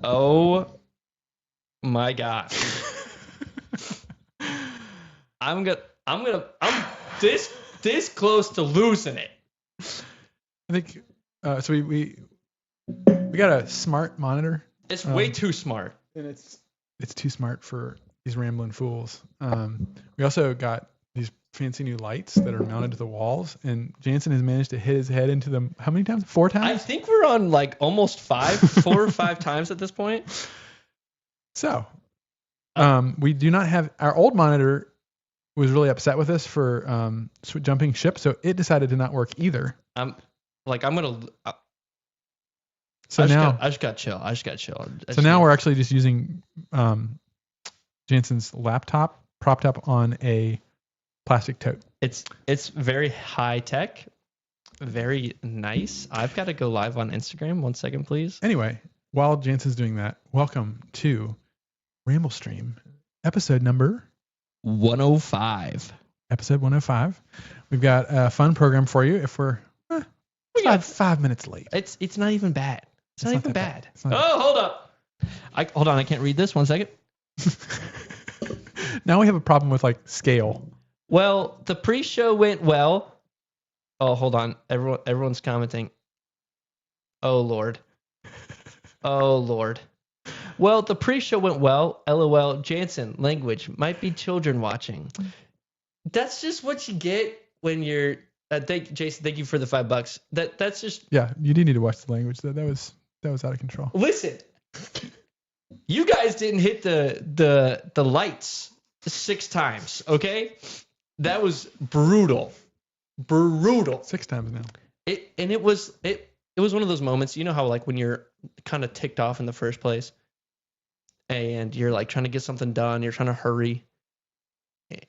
Oh my gosh. I'm this close to losing it. I think so. We got a smart monitor. It's way too smart. And it's too smart for these rambling fools. We also got these fancy new lights that are mounted to the walls, and Jansen has managed to hit his head into them. How many times? 4 times? I think we're on like almost 4 or 5 times at this point. So, we do not have our old monitor was really upset with us for jumping ship, so it decided to not work either. So now I just got chill. So now we're actually just using Jansen's laptop propped up on a plastic tote. It's very high tech, very nice. I've got to go live on Instagram. 1 second, please. Anyway, while Jansen's doing that, welcome to Ramblestream, episode number 105. Episode 105. We've got a fun program for you. If we're got 5 minutes late, it's not even bad. It's not even bad. Oh, hold up. Hold on. I can't read this. 1 second. Now we have a problem with like scale. Well, the pre-show went well. Oh, hold on. Everyone's commenting. Oh, Lord. Oh, Lord. Well, the pre-show went well. LOL. Jansen, language. Might be children watching. That's just what you get when you're... Jason, thank you for the $5. That's just... Yeah, you do need to watch the language. That was out of control. Listen. You guys didn't hit the lights 6 times, okay? That was brutal. 6 times now. It was one of those moments, you know how like when you're kind of ticked off in the first place and you're like trying to get something done, you're trying to hurry.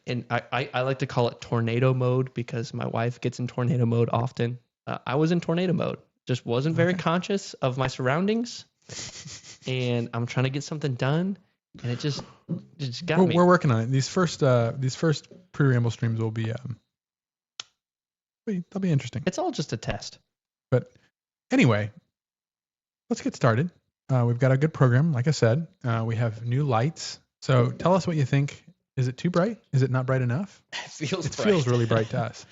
And I like to call it tornado mode because my wife gets in tornado mode often. I was in tornado mode, just wasn't very conscious of my surroundings. And I'm trying to get something done, and it just got me. We're working on it. These first pre-ramble streams will be they'll be interesting. It's all just a test. But anyway, let's get started. We've got a good program, like I said. We have new lights. So tell us what you think. Is it too bright? Is it not bright enough? It feels really bright to us.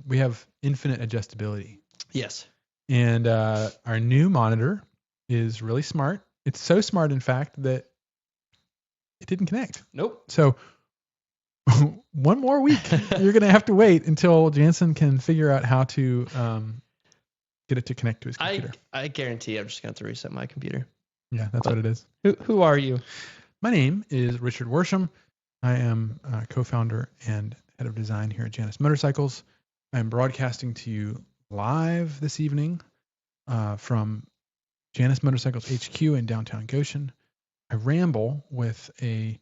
We have infinite adjustability. Yes. And our new monitor is really smart. It's so smart, in fact, that it didn't connect. Nope. So one more week, you're going to have to wait until Jansen can figure out how to get it to connect to his computer. I guarantee I'm just going to have to reset my computer. Yeah, that's what it is. Who are you? My name is Richard Worsham. I am co-founder and head of design here at Janus Motorcycles. I'm broadcasting to you live this evening from Janus Motorcycles HQ in downtown Goshen. I ramble with a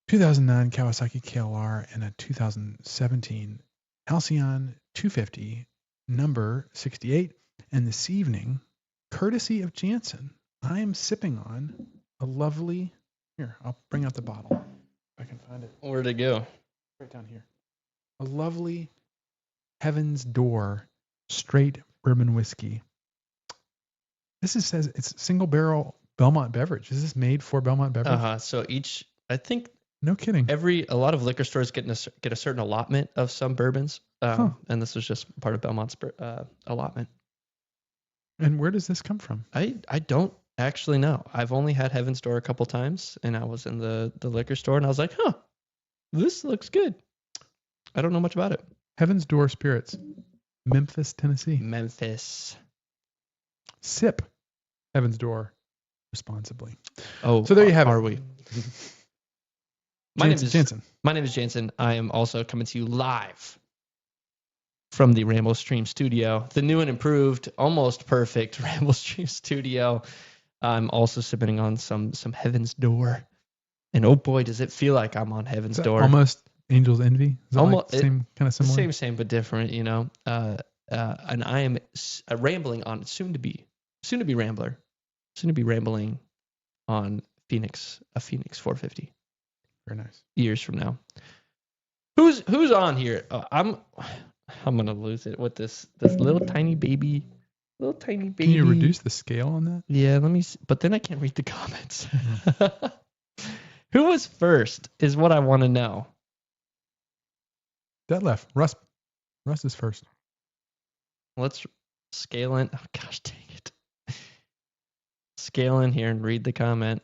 2009 Kawasaki KLR and a 2017 Halcyon 250 number 68. And this evening, courtesy of Jansen, I am sipping on a lovely... Here, I'll bring out the bottle if I can find it. Where'd it go? Right down here. A lovely Heaven's Door straight bourbon whiskey. This says it's single barrel Belmont beverage. Is this made for Belmont beverage? So I think no kidding. A lot of liquor stores get a certain allotment of some bourbons, and this was just part of Belmont's allotment. And where does this come from? I don't actually know. I've only had Heaven's Door a couple times, and I was in the liquor store, and I was like, this looks good. I don't know much about it. Heaven's Door Spirits, Memphis, Tennessee. Memphis. Sip Heaven's Door responsibly. Oh, so there you have it. Are we? My name is Jansen. My name is Jansen. I am also coming to you live from the Ramblestream studio, the new and improved, almost perfect Ramblestream studio. I'm also sipping on some Heaven's Door, and oh boy, does it feel like I'm on Heaven's Door. Almost Angel's Envy. Is almost like same kind of similar. Same, but different. You know. And I am rambling on soon to be rambler, soon to be rambling on a Phoenix 450. Very nice. Years from now. Who's on here? I'm gonna lose it with this little tiny baby Little tiny baby. Can you reduce the scale on that? Yeah, let me see. But then I can't read the comments. Who was first is what I want to know. That left. Russ is first. Let's scale in. Oh, gosh, dang it. Scale in here and read the comment.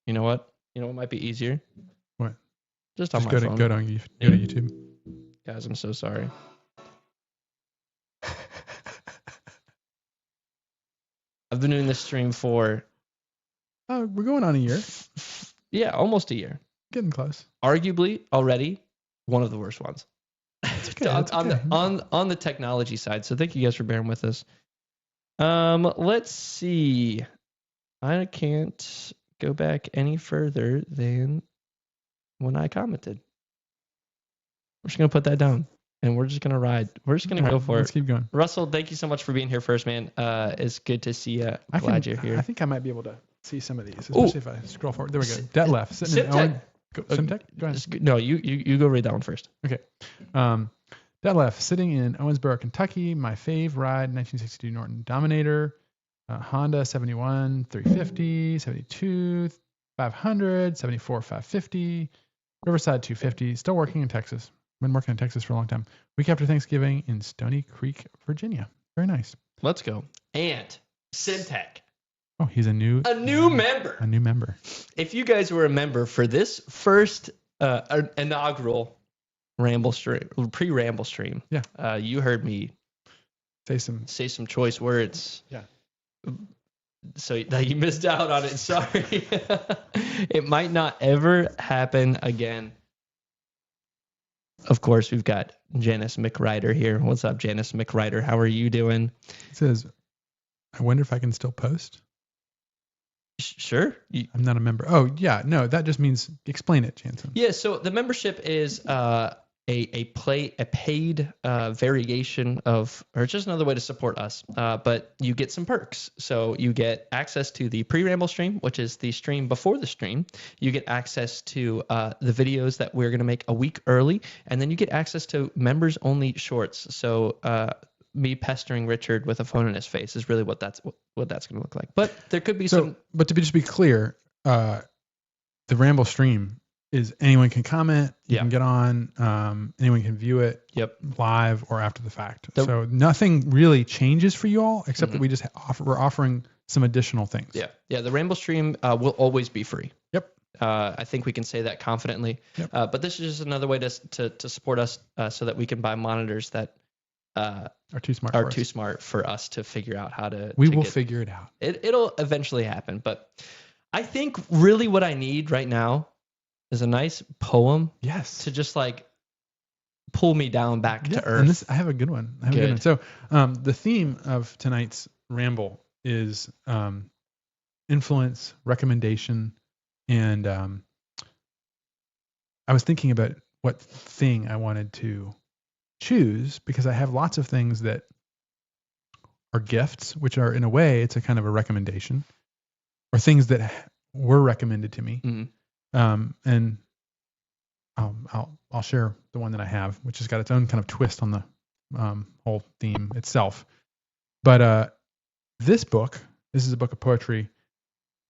You know what? You know what might be easier? What? Just on my go phone. to YouTube. Guys, I'm so sorry. I've been doing this stream for... Oh, we're going on a year. Yeah, almost a year. Getting close. Arguably, already, one of the worst ones. It's okay. On the technology side. So thank you guys for bearing with us. Let's see. I can't go back any further than when I commented. We're just going to put that down. And we're just going to ride. We're just going to go for it. Let's keep going. Russell, thank you so much for being here first, man. It's good to see you. Glad you're here. I think I might be able to see some of these, especially if I scroll forward. There we go. Debt left. Simtech. Simtech? Go ahead. No, you go read that one first. Okay. Debt left. Sitting in Owensboro, Kentucky. My fave ride, 1962 Norton Dominator. Honda 71, 350, 72, 500, 74, 550. Riverside 250. Still working in Texas. Been working in Texas for a long time. Week after Thanksgiving in Stony Creek, Virginia. Very nice. Let's go. And Simtech. Oh, he's a new member. A new member. If you guys were a member for this first inaugural Ramble stream, pre-Ramble stream, yeah, you heard me say some choice words. Yeah. So that you missed out on it. Sorry. It might not ever happen again. Of course, we've got Janus McRider here. What's up, Janus McRider? How are you doing? It says, I wonder if I can still post. Sure. I'm not a member. Oh, yeah. No, that just means explain it, Jansen. Yeah. So the membership is a paid variation of, or just another way to support us. But you get some perks. So you get access to the pre-Ramble stream, which is the stream before the stream. You get access to the videos that we're going to make a week early. And then you get access to members only shorts. So me pestering Richard with a phone in his face is really what that's going to look like. But there could be some. But just be clear, the Ramble stream is anyone can comment, you can get on, anyone can view it live or after the fact. So nothing really changes for you all except that we just we're offering some additional things. Yeah. The Ramble stream will always be free. Yep. I think we can say that confidently. Yep. But this is just another way to support us so that we can buy monitors that are too smart for us to figure out how to. We will figure it out. It'll eventually happen. But I think really what I need right now is a nice poem. Yes. To just like pull me down back to earth. And I have a good one. So the theme of tonight's ramble is influence, recommendation, and I was thinking about what thing I wanted to choose because I have lots of things that are gifts, which are in a way, it's a kind of a recommendation, or things that were recommended to me. Mm-hmm. And I'll share the one that I have, which has got its own kind of twist on the whole theme itself. But this is a book of poetry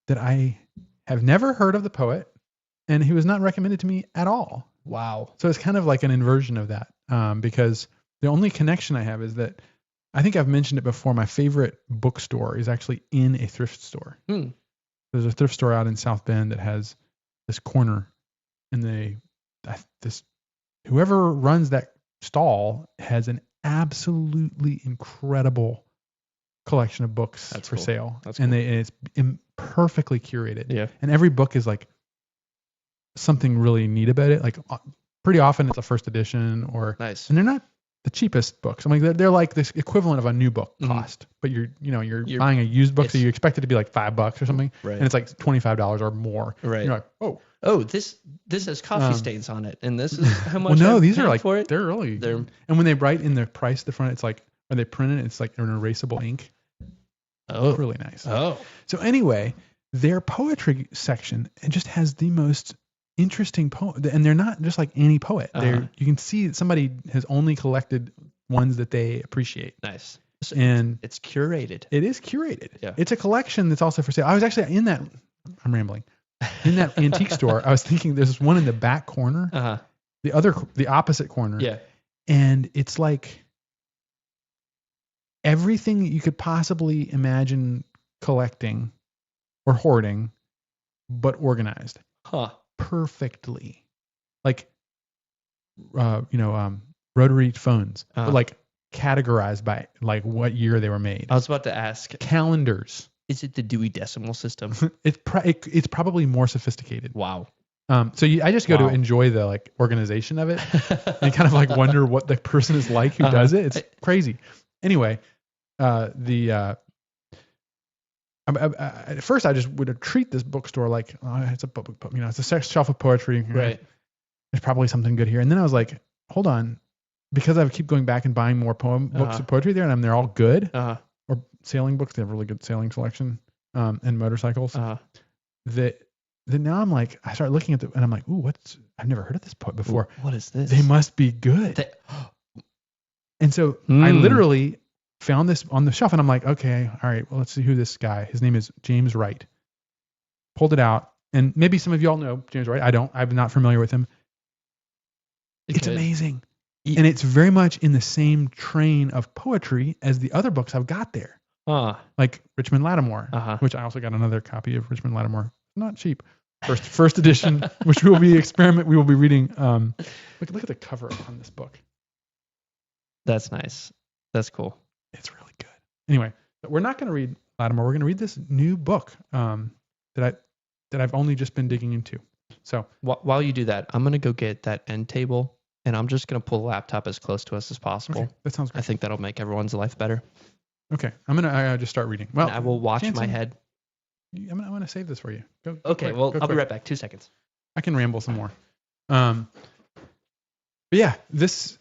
that I have never heard of the poet, and he was not recommended to me at all. Wow. So it's kind of like an inversion of that, because the only connection I have is that I think I've mentioned it before. My favorite bookstore is actually in a thrift store. There's a thrift store out in South Bend that has this corner, and whoever runs that stall has an absolutely incredible collection of books for sale. And it's perfectly curated. Yeah. And every book is like something really neat about it. Like pretty often it's a first edition or nice. And they're not the cheapest books. I mean, they're like this equivalent of a new book cost, but you're buying a used book, so you expect it to be like $5 or something, right? And it's like $25 or more, right? You're like, oh, this has coffee stains on it, and this is how much. Well, no, these are like for it. They're really. And when they write in the price at the front, it's like, or they print it, it's like an erasable ink. Oh, it's really nice. Oh, so anyway, their poetry section it just has the most interesting poem, and they're not just like any poet. You can see that somebody has only collected ones that they appreciate. Nice. So And it's curated. it is curated. Yeah. It's a collection that's also for sale. I was actually in that, I'm rambling, in that antique store. I was thinking there's one in the back corner, Uh-huh. the opposite corner. Yeah. And it's like everything that you could possibly imagine collecting or hoarding, but organized Huh. perfectly. Like, rotary phones, but like categorized by like what year they were made. I was about to ask, Calendars. is it the Dewey Decimal System? It's probably more sophisticated. Wow. So I just go to Wow. enjoy the like organization of it and kind of like wonder what the person is like who does it. It's crazy. Anyway, at first I just would treat this bookstore like it's a book, it's a shelf of poetry. Right. There's probably something good here. And then I was like, hold on, because I keep going back and buying more books of poetry there, and they're all good. Or sailing books. They have a really good sailing selection, and motorcycles. Then now I'm like, I start looking at and I'm like, ooh, I've never heard of this poet before. What is this? They must be good. And so I literally found this on the shelf, and I'm like, okay, all right, well, let's see who this guy. His name is James Wright. Pulled it out, and maybe some of y'all know James Wright. I don't. I'm not familiar with him. It's amazing, and it's very much in the same train of poetry as the other books I've got there. Like Richmond Lattimore, which I also got another copy of Richmond Lattimore. Not cheap. First edition, which we will be reading. Look at the cover on this book. That's nice. That's cool. It's really good. Anyway, we're not going to read Lattimore. We're going to read this new book that I've only just been digging into. So while you do that, I'm going to go get that end table, and I'm just going to pull the laptop as close to us as possible. Okay, that sounds good. I think that'll make everyone's life better. Okay, I'm going to just start reading. Well, and I will watch Jansen, my head. I'm going to save this for you. Go okay, quick, I'll be right back. 2 seconds. I can ramble some more. But yeah, this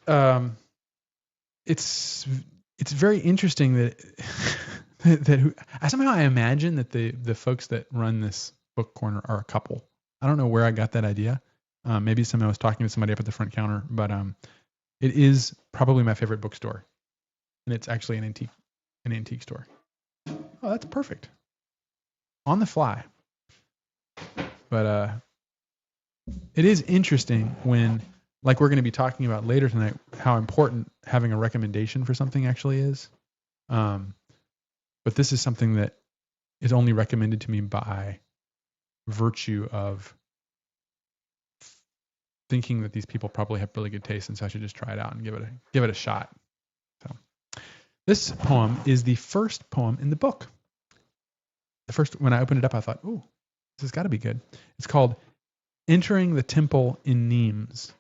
it's very interesting that somehow I imagine that the folks that run this book corner are a couple. I don't know where I got that idea. Maybe I was talking to somebody up at the front counter, but it is probably my favorite bookstore, and it's actually an antique store. Oh, that's perfect. On the fly. But it is interesting when, like we're going to be talking about later tonight, how important having a recommendation for something actually is. But this is something that is only recommended to me by virtue of thinking that these people probably have really good taste, and so I should just try it out and give it a shot. So this poem is the first poem in the book. When I opened it up, I thought, "Ooh, this has got to be good." It's called "Entering the Temple in Nimes,"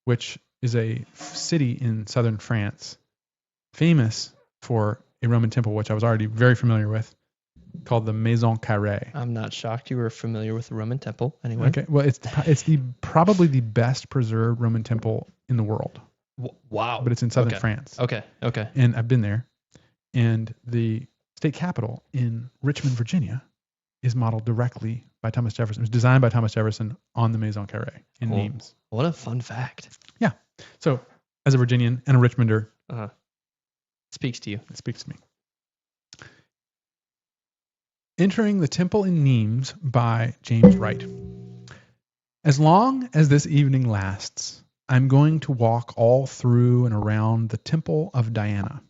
which is a city in southern France, famous for a Roman temple, which I was already very familiar with, called the Maison Carrée. I'm not shocked you were familiar with the Roman temple. Anyway. Okay, well, it's probably the best preserved Roman temple in the world. Wow. But it's in southern France. Okay. And I've been there, and the state capitol in Richmond, Virginia, is modeled directly by Thomas Jefferson. It was designed by Thomas Jefferson on the Maison Carrée in Nimes. What a fun fact. Yeah. So, as a Virginian and a Richmonder, speaks to you. It speaks to me. Entering the Temple in Nimes by James Wright. As long as this evening lasts, I'm going to walk all through and around the Temple of Diana.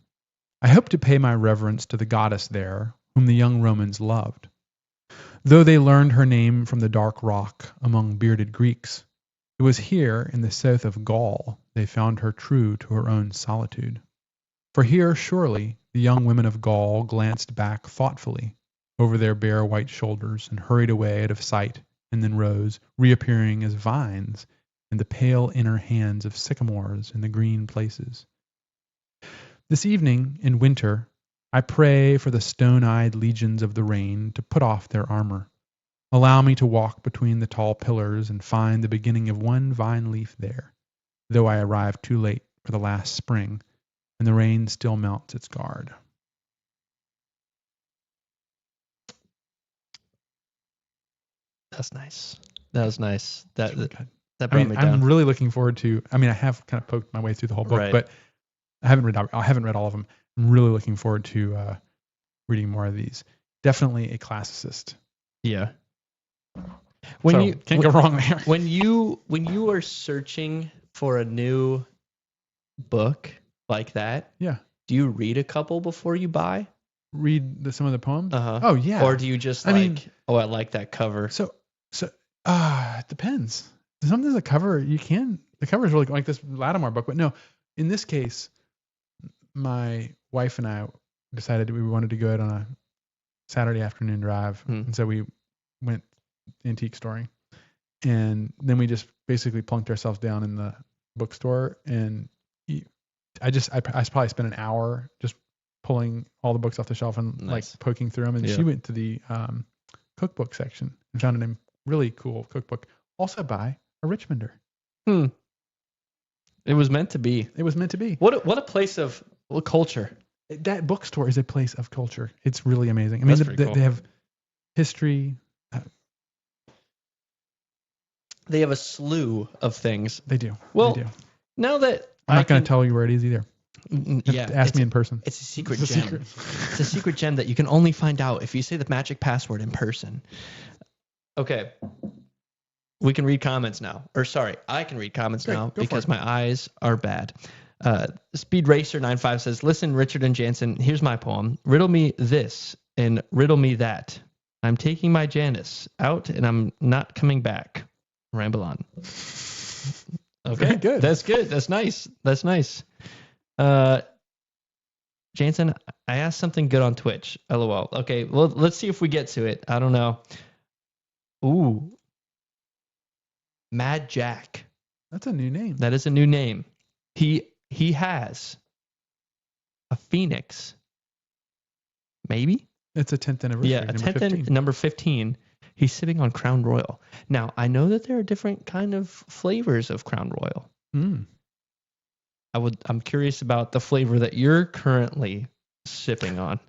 I hope to pay my reverence to the goddess there, whom the young Romans loved. Though they learned her name from the dark rock among bearded Greeks, it was here in the south of Gaul they found her true to her own solitude. For here, surely, the young women of Gaul glanced back thoughtfully over their bare white shoulders and hurried away out of sight, and then rose, reappearing as vines in the pale inner hands of sycamores in the green places. This evening, in winter, I pray for the stone-eyed legions of the rain to put off their armor. Allow me to walk between the tall pillars and find the beginning of one vine leaf there, though I arrive too late for the last spring, and the rain still mounts its guard. That's nice. That was nice. That brought me down. I'm really looking forward to. I mean, I have kind of poked my way through the whole book, Right. but I haven't read all of them. I'm really looking forward to reading more of these. Definitely a classicist. Yeah. Can't go wrong there. When you are searching for a new book like that, yeah, do you read a couple before you buy? Read some of the poems? Uh-huh. Oh yeah. Or do you just I like that cover? So it depends. Sometimes the cover is really like this Lattimore book, but no, in this case, my wife and I decided we wanted to go out on a Saturday afternoon drive, and so we went antique storing, and then we just basically plunked ourselves down in the bookstore, and I probably spent an hour just pulling all the books off the shelf and like poking through them, and she went to the cookbook section and found a really cool cookbook, also by a Richmonder. It was meant to be. It was meant to be. What a place of culture. That bookstore is a place of culture. It's really amazing. I mean, they have history. They have a slew of things. They do. Well, they do. Now that I'm not going to tell you where it is either. Yeah, ask me in person. It's a secret gem. It's a secret gem that you can only find out if you say the magic password in person. Okay. We can read comments now. Or sorry, I can read comments now because my eyes are bad. Speed Racer 95 says, "Listen, Richard and Jansen, here's my poem. Riddle me this and riddle me that. I'm taking my Janus out and I'm not coming back. Ramble on." Okay, very good. That's good. That's nice. Jansen, I asked something good on Twitch. LOL. Okay, well, let's see if we get to it. I don't know. Ooh. Mad Jack. That's a new name. That is a new name. He has a phoenix. Maybe? It's a 10th anniversary. Yeah, number 15. He's sipping on Crown Royal. Now, I know that there are different kind of flavors of Crown Royal. I'm curious about the flavor that you're currently sipping on.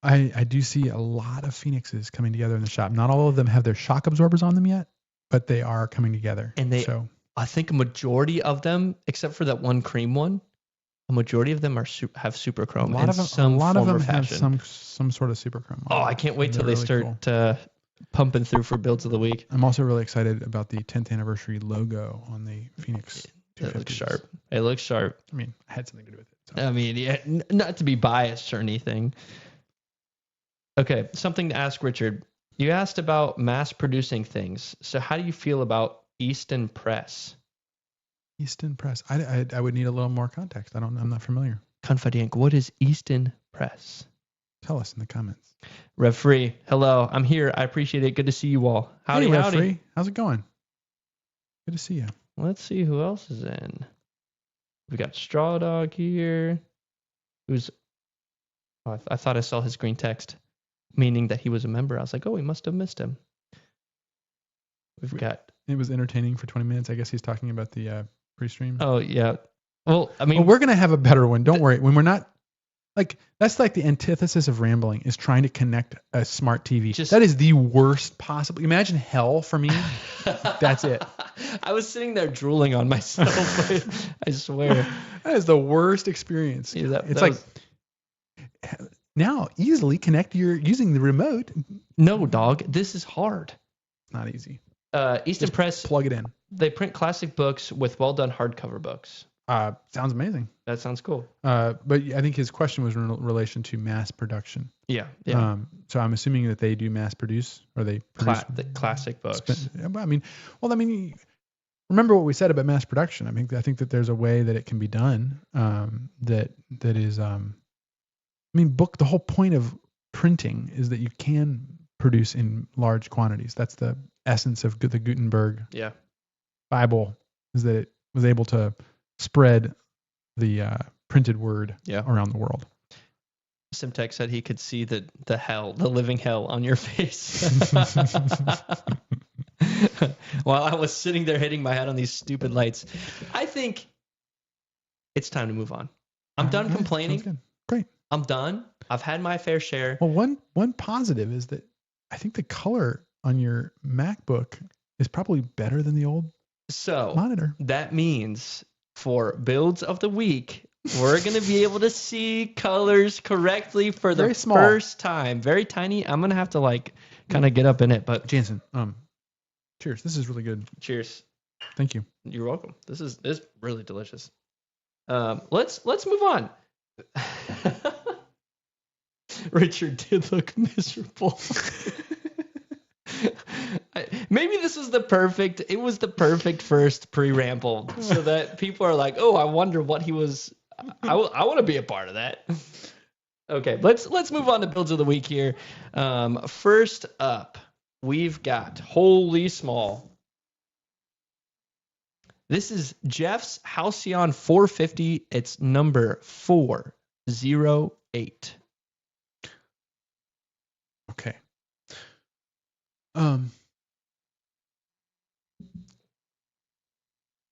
I do see a lot of phoenixes coming together in the shop. Not all of them have their shock absorbers on them yet, but they are coming together. And I think a majority of them, except for that one cream one, a majority of them have super chrome. A lot of them have some sort of super chrome. Oh, I can't wait till they start pumping through for builds of the week. I'm also really excited about the 10th anniversary logo on the Phoenix. It looks sharp. I mean, I had something to do with it. So. I mean, yeah, not to be biased or anything. Okay, something to ask Richard. You asked about mass producing things. So how do you feel about Easton Press? Easton Press. I would need a little more context. I'm not familiar. Confidink, what is Easton Press? Tell us in the comments. Rev Free, hello. I'm here. I appreciate it. Good to see you all. Howdy, Rev Free. How's it going? Good to see you. Let's see who else is in. We got Straw Dog here. I thought I saw his green text, meaning that he was a member. I was like, oh, we must have missed him. It was entertaining for 20 minutes. I guess he's talking about the pre-stream. Oh, yeah. Well, I mean, we're going to have a better one. Don't worry. When we're not, that's like the antithesis of rambling is trying to connect a smart TV. That is the worst possible. Imagine hell for me. That's it. I was sitting there drooling on myself. I swear. That is the worst experience. Yeah, now easily connect using the remote. No, dog. This is hard. It's not easy. Easton Press. Plug it in. They print classic books with well-done hardcover books. Sounds amazing. That sounds cool. But I think his question was in relation to mass production. Yeah. So I'm assuming that they do mass produce, or they produce the classic books. Remember what we said about mass production. I think that there's a way that it can be done. That is. The whole point of printing is that you can produce in large quantities. That's the essence of the Gutenberg Bible, is that it was able to spread the printed word around the world. Simtek said he could see the living hell on your face. While I was sitting there hitting my head on these stupid lights. I think it's time to move on. I'm done complaining. Sounds good. Great. I'm done. I've had my fair share. Well, one positive is that I think the color on your MacBook is probably better than the old monitor. That means for builds of the week, We're going to be able to see colors correctly for the Very small. first time. Very tiny. I'm going to have to like kind of get up in it, but Jansen, cheers. This is really good. cheers. Thank you. You're welcome. This is really delicious. Let's move on. Richard did look miserable. Maybe this was the perfect first pre-ramble so that people are like, oh, I wonder what he was. I want to be a part of that. Okay, let's move on to builds of the week here. First up, we've got Holy Small. This is Jeff's Halcyon 450. It's number 408. Okay.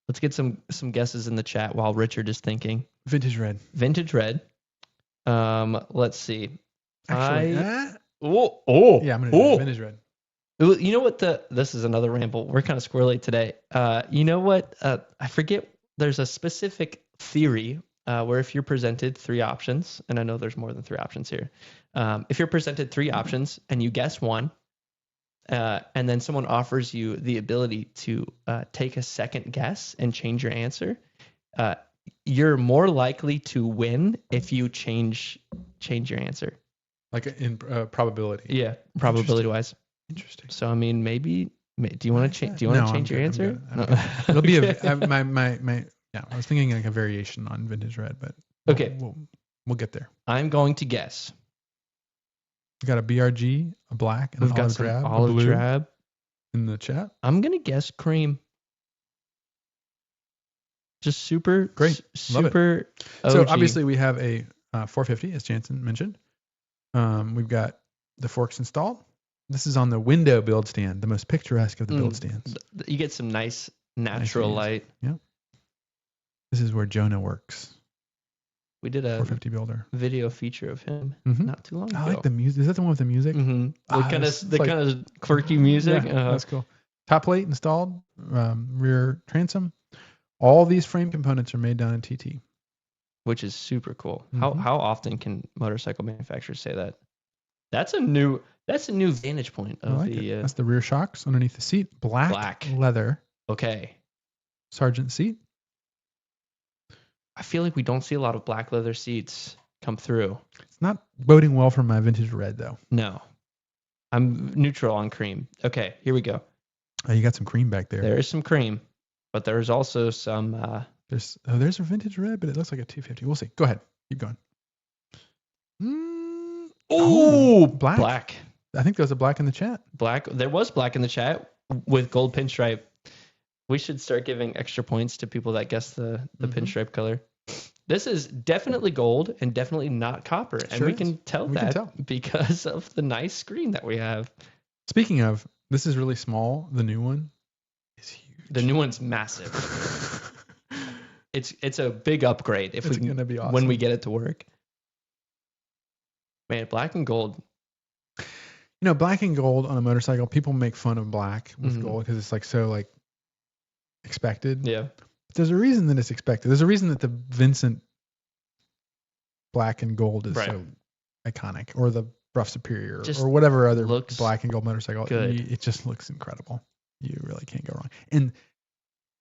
Let's get some guesses in the chat while Richard is thinking. Vintage red. Vintage red. Let's see. Actually, yeah, I'm gonna do vintage red. You know what? This is another ramble. We're kind of squirrely today. You know what? I forget. There's a specific theory where if you're presented 3 options, and I know there's more than 3 options here. If you're presented 3 options and you guess one, and then someone offers you the ability to take a second guess and change your answer, you're more likely to win if you change your answer. Like in probability. Yeah, probability wise. Interesting. So I mean, maybe do you want to change? Do you want to change your answer? I'm good. It'll be my. Yeah, I was thinking like a variation on vintage red, but okay, we'll get there. I'm going to guess. We got a BRG, a black, and an olive drab, olive a blue drab in the chat. I'm gonna guess cream. Just super great, super. So obviously we have a 450, as Jansen mentioned. We've got the forks installed. This is on the window build stand, the most picturesque of the build stands. You get some nice natural light. Yep. This is where Jonah works. We did a 450 builder video feature of him not too long ago. I like the music. Is that the one with the music? The kind of quirky music. Yeah, that's cool. Top plate installed, rear transom. All these frame components are made down in TT, which is super cool. How often can motorcycle manufacturers say that? That's a new vantage point of that's the rear shocks underneath the seat. Black leather. Okay. Sergeant seat. I feel like we don't see a lot of black leather seats come through. It's not boding well for my vintage red though. No. I'm neutral on cream. Okay, here we go. Oh, you got some cream back there. There is some cream, but there's also some there's a vintage red, but it looks like a 250. We'll see. Go ahead. Keep going. Black. I think there was a black in the chat. Black. There was black in the chat with gold pinstripe. We should start giving extra points to people that guess the pinstripe color. This is definitely gold and definitely not copper. And we can tell because of the nice screen that we have. Speaking of, this is really small. The new one is huge. The new one's massive. It's a big upgrade if it's gonna be awesome when we get it to work. Man, black and gold. You know, black and gold on a motorcycle, people make fun of black with gold because it's like so like expected. Yeah. But there's a reason that it's expected. There's a reason that the Vincent black and gold is so iconic, or the Rough Superior, or whatever other black and gold motorcycle. It just looks incredible. You really can't go wrong. And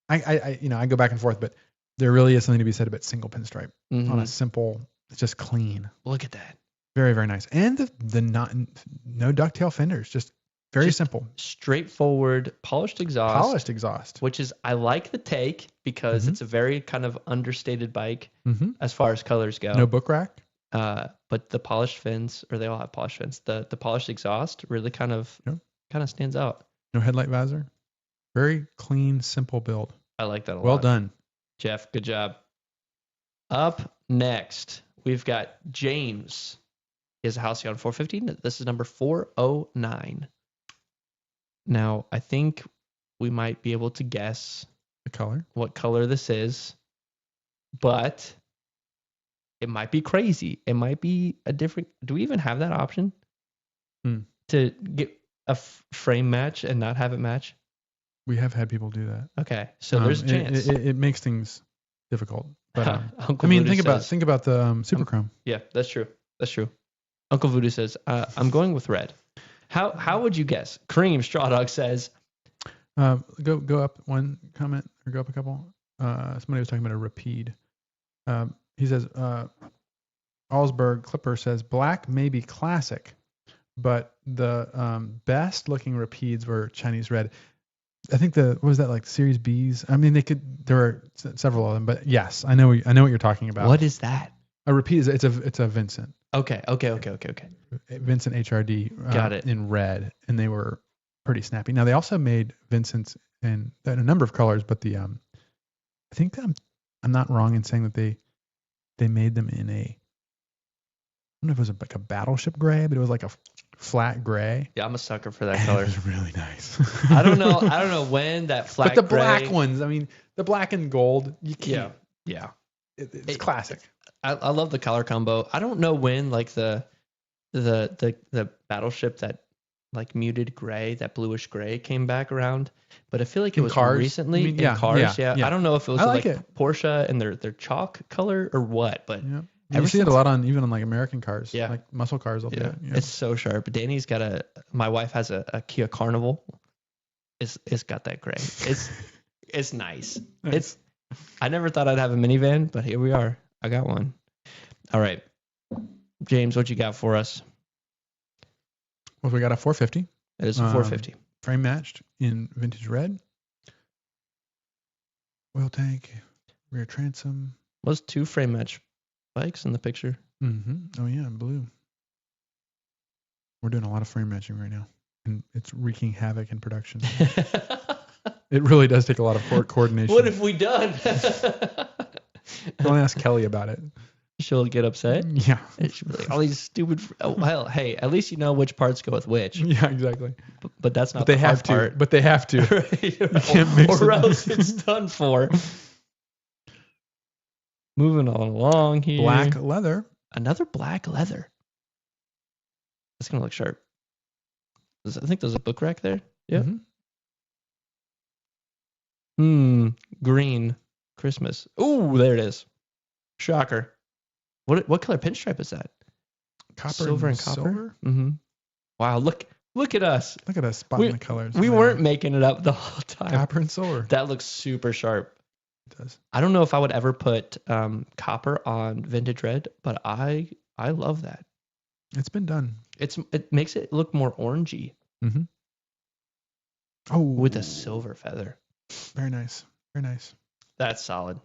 I go back and forth, but there really is something to be said about single pinstripe on a simple. It's just clean. Look at that. Very, very nice. And no ducktail fenders, just very simple. Straightforward, polished exhaust. Which is, I like the take because it's a very kind of understated bike as far as colors go. No book rack. But the polished fins, or they all have polished fins, the polished exhaust really kind of stands out. No headlight visor. Very clean, simple build. I like that a lot. Well done. Jeff, good job. Up next, we've got James. He has a Halcyon 450. This is number 409. Now, I think we might be able to guess what color this is, but it might be crazy. It might be a different. Do we even have that option to get a frame match and not have it match? We have had people do that. Okay, so there's a chance. It makes things difficult. But Uncle I mean, Voodoo think about the Super Chrome. Yeah, that's true. That's true. Uncle Voodoo says, I'm going with red. How would you guess? Cream Straw Dog says, Go up one comment or go up a couple. Somebody was talking about a rapide. He says, Allsberg Clipper says black may be classic, but the best looking rapides were Chinese red. I think what was that, like Series B's? I mean, there were several of them, but yes, I know what you're talking about. what is that? A rapide is it's a Vincent. Okay. Vincent HRD. Got it. In red, and they were pretty snappy. Now they also made Vincents in a number of colors, but I think I'm not wrong in saying that they made them in I don't know if it was like a battleship gray, but it was like a flat gray. Yeah, I'm a sucker for that color. It was really nice. I don't know when that flat but the gray, black ones, I mean, the black and gold, you can't. Yeah. It's classic. I love the color combo. I don't know when like the battleship, that like muted gray, that bluish gray came back around, but I feel like it was Cars? recently You mean? in Cars. Yeah. Yeah. I don't know if it was I like like it. Porsche and their chalk color or what, but Yeah. Ever You see it a since- lot even on like American cars. Yeah. Like muscle cars. They'll do it. Yeah. it's so sharp. Danny's got my wife has a Kia Carnival. It's got that gray. It's nice. Nice. I never thought I'd have a minivan, but here we are. I got one. All right. James, what you got for us? Well, we got a 450 It is a 450. frame matched in vintage red. Oil tank, rear transom. Was 2 frame match bikes in the picture? Oh yeah, blue. We're doing a lot of frame matching right now, and it's wreaking havoc in production. It really does take a lot of coordination. What have we done? Don't ask Kelly about it. She'll get upset. Yeah. She'll be like, all these stupid. Oh, well, hey, at least you know which parts go with which. Yeah, exactly. But that's not But they the have hard to. part. But they have to. Right? can't mix or them. else it's done for. Moving on along here. Black leather. Another black leather. That's gonna look sharp. I think there's a book rack there. Yeah. Green Christmas. Ooh, there it is. Shocker. What color pinstripe is that? Copper Silver and copper. silver? Mm-hmm. Wow, look at us. Look at us spotting the colors. We weren't making it up the whole time. Copper and silver. That looks super sharp. It does. I don't know if I would ever put copper on vintage red, but I love that. It's been done. It makes it look more orangey Oh, with a silver feather. very nice. Very nice. That's solid.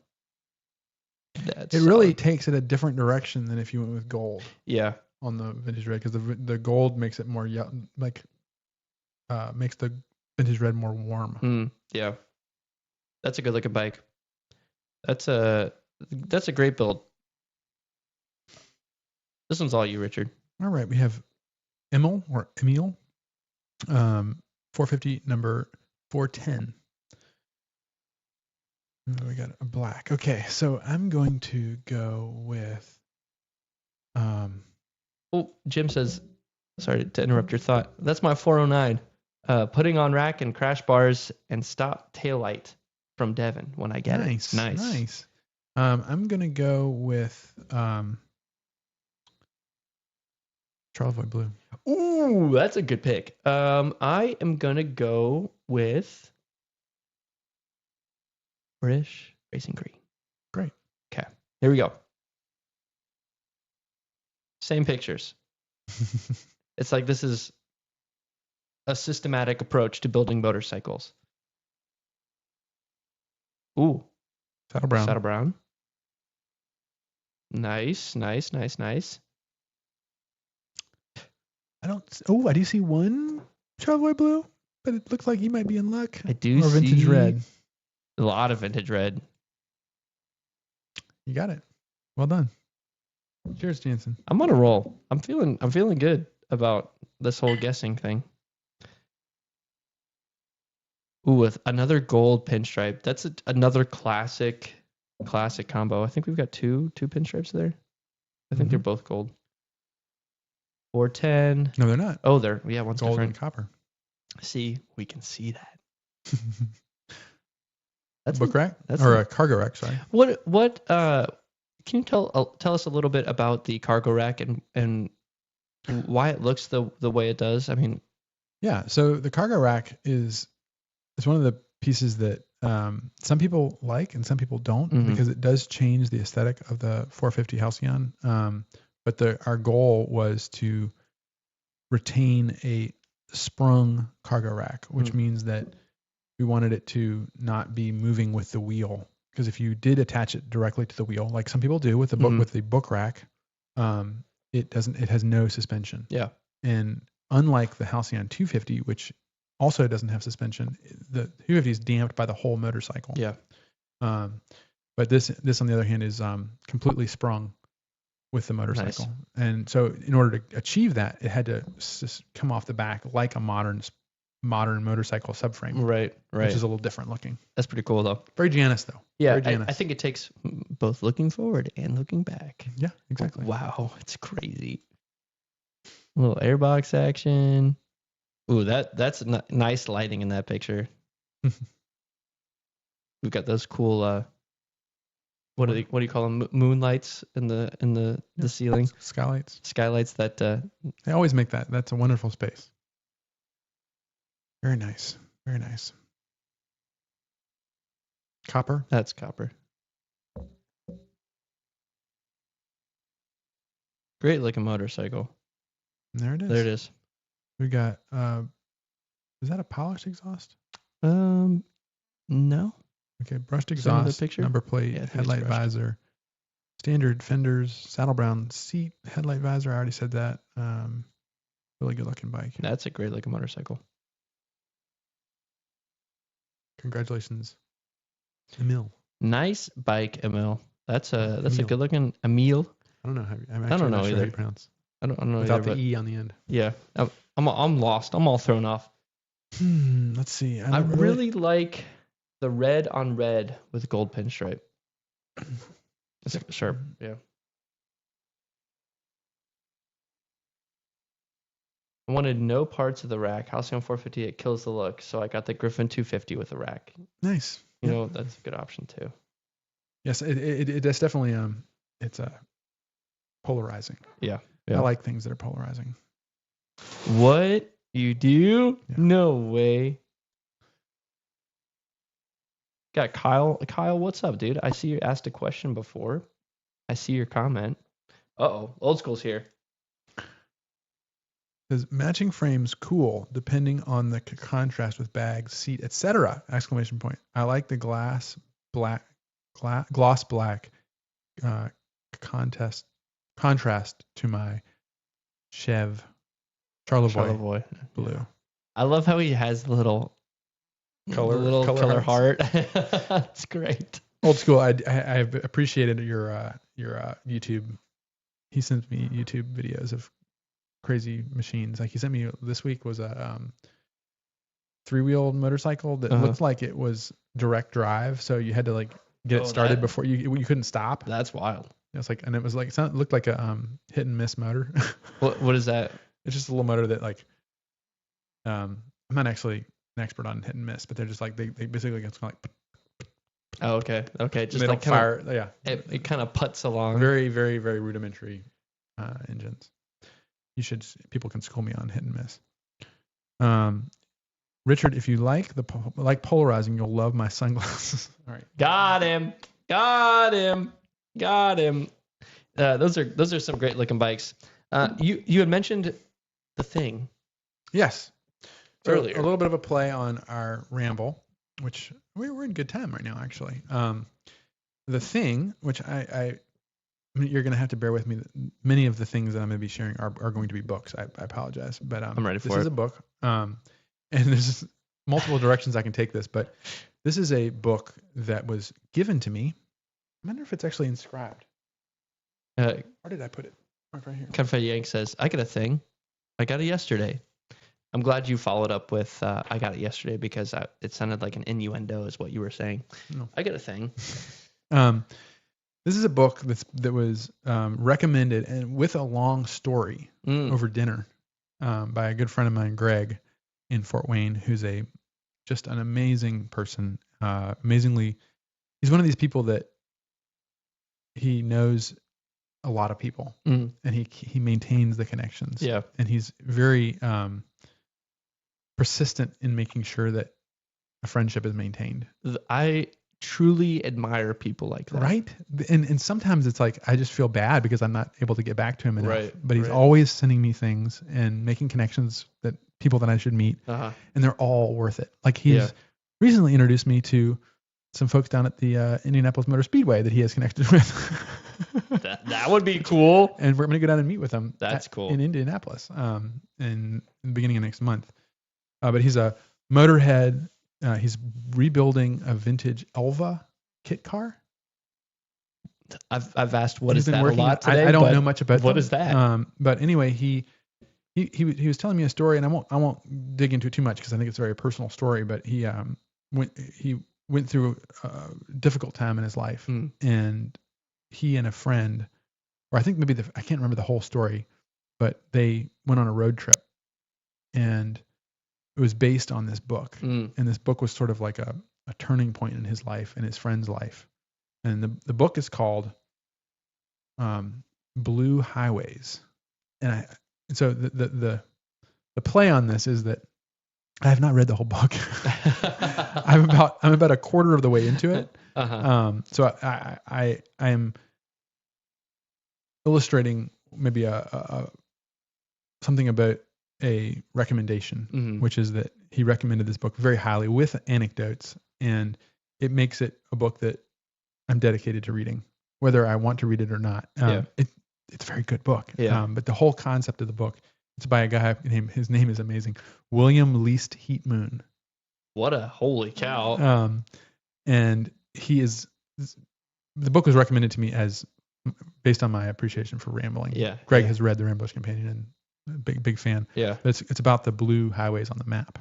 It really takes it a different direction than if you went with gold yeah. on the vintage red, because the gold makes it more makes the vintage red more warm. Yeah. That's a good looking bike. That's a great build. This one's all you, Richard. All right, we have Emil 450 number 410. We got a black. Okay, so I'm going to go with Oh, Jim says, sorry to interrupt your thought. That's my 409. Putting on rack and crash bars and stop taillight from Devon when I get it. Nice. I'm gonna go with Charlevoix blue. Ooh, that's a good pick. I am gonna go with British Racing Green. Great. Okay, here we go. Same pictures. It's like this is a systematic approach to building motorcycles. Ooh, Saddle brown. Saddle brown. Nice. I do see one Charlevoix blue, but it looks like he might be in luck. I do or vintage see red. A lot of vintage red. You got it. Well done. Cheers, Jansen. I'm on a roll. I'm feeling good about this whole guessing thing. Ooh, with another gold pinstripe. That's another classic combo. I think we've got two pinstripes there. I think they're both gold. 410. No, they're not. Oh, one's Gold different. and copper. See, we can see that. That's book rack that's or a cargo rack. Sorry. what can you tell us a little bit about the cargo rack and why it looks the way it does? I mean, Yeah. So the cargo rack is one of the pieces that some people like and some people don't because it does change the aesthetic of the 450 Halcyon. But our goal was to retain a sprung cargo rack, which means that we wanted it to not be moving with the wheel. Because if you did attach it directly to the wheel, like some people do with the book with the book rack, it has no suspension. Yeah. And unlike the Halcyon 250, which also doesn't have suspension, the 250 is damped by the whole motorcycle. Yeah. But this on the other hand is completely sprung with the motorcycle. Nice. And so in order to achieve that, it had to come off the back like a modern motorcycle subframe. Right. Which is a little different looking. That's pretty cool though. Very Janus though. Yeah. Very Janus. I think it takes both looking forward and looking back. Yeah, exactly. Wow. It's crazy. A little airbox action. Ooh, that's nice lighting in that picture. We've got those cool what do you call them? Moonlights in the ceiling. Skylights. Skylights that they always make that. That's a wonderful space. Very nice. Very nice. Copper. That's copper. Great looking motorcycle. There it is. There it is. We got is that a polished exhaust? No. Okay, brushed exhaust, number plate, headlight visor, standard fenders, saddle brown seat, headlight visor. I already said that. Really good looking bike. That's a great looking motorcycle. Congratulations, Emil. Nice bike, Emil. That's a good looking Emil. I don't know how. I don't know either. either. How pronounce. I don't know without either, the E on the end. Yeah, I'm lost. I'm all thrown off. Let's see. I really like the red on red with gold pinstripe. It's sharp. Yeah. I wanted no parts of the rack. Halcyon 450, it kills the look. So I got the Griffin 250 with the rack. Nice. You know, that's a good option too. Yes, it's definitely it's polarizing. Yeah. I like things that are polarizing. What? You do? Yeah. No way. Got Kyle. Kyle, what's up, dude? I see you asked a question before. I see your comment. Uh-oh. Old school's here. Says matching frames cool depending on the contrast with bags, seat, etc. Exclamation point. I like the gloss black contrast to my Chev Charlevoix blue. Yeah. I love how he has the little color heart. That's great. Old school. I've appreciated your YouTube. He sends me YouTube videos of crazy machines. Like he sent me this week was a 3-wheel motorcycle that looked like it was direct drive, so you had to like get it started before you couldn't stop. That's wild. It's like, and it was like it looked like a hit and miss motor. What is that? It's just a little motor that like I'm not actually an expert on hit and miss, but they're just like they basically it's kind of like. Oh, okay, just like fire. Yeah, it kind of putts along. Very, very, very rudimentary engines. People can school me on hit and miss. Richard, if you like polarizing, you'll love my sunglasses. All right. Got him. Those are some great looking bikes. You had mentioned the Thing. Yes. So earlier. A little bit of a play on our Ramble, which we're in good time right now, actually. The Thing, which I mean, you're going to have to bear with me. Many of the things that I'm going to be sharing are going to be books. I apologize, but I'm ready for it. This is a book, and there's multiple directions I can take this, but this is a book that was given to me. I wonder if it's actually inscribed. Where did I put it? Right here. Confetti Yank says, I got a thing. I got it yesterday. I'm glad you followed up with, I got it yesterday because it sounded like an innuendo is what you were saying. No. I got a thing. This is a book that was recommended and with a long story over dinner by a good friend of mine, Greg, in Fort Wayne, who's just an amazing person, amazingly he's one of these people that he knows a lot of people, Mm. and he maintains the connections. Yeah. And he's very persistent in making sure that a friendship is maintained. I truly admire people like that. Right? And sometimes it's like I just feel bad because I'm not able to get back to him enough. Right, But he's right. always sending me things and making connections that people that I should meet, Uh-huh. and they're all worth it. Like he's Yeah. recently introduced me to some folks down at the Indianapolis Motor Speedway that he has connected with. That would be cool. And we're going to go down and meet with him. That's cool. In Indianapolis in the beginning of next month. But he's a motorhead. He's rebuilding a vintage Elva kit car. I've asked what He's is been that working a lot today. I don't but know much about what them. is that. But anyway, he was telling me a story, and I won't dig into it too much because I think it's a very personal story. But he went through a difficult time in his life, and he and a friend, or I think maybe I can't remember the whole story, but they went on a road trip, and it was based on this book. And this book was sort of like a turning point in his life and his friend's life. And the book is called Blue Highways. And so the play on this is that I have not read the whole book. I'm about a quarter of the way into it. Uh-huh. So I am illustrating maybe a something about a recommendation, which is that he recommended this book very highly with anecdotes, and it makes it a book that I'm dedicated to reading, whether I want to read it or not. It's a very good book. Yeah. But the whole concept of the book, it's by a guy his name is amazing, William Least Heat Moon. What a holy cow. And the book was recommended to me as based on my appreciation for rambling. Yeah. Greg has read The Rambler's Companion and big fan. Yeah. But it's about the blue highways on the map,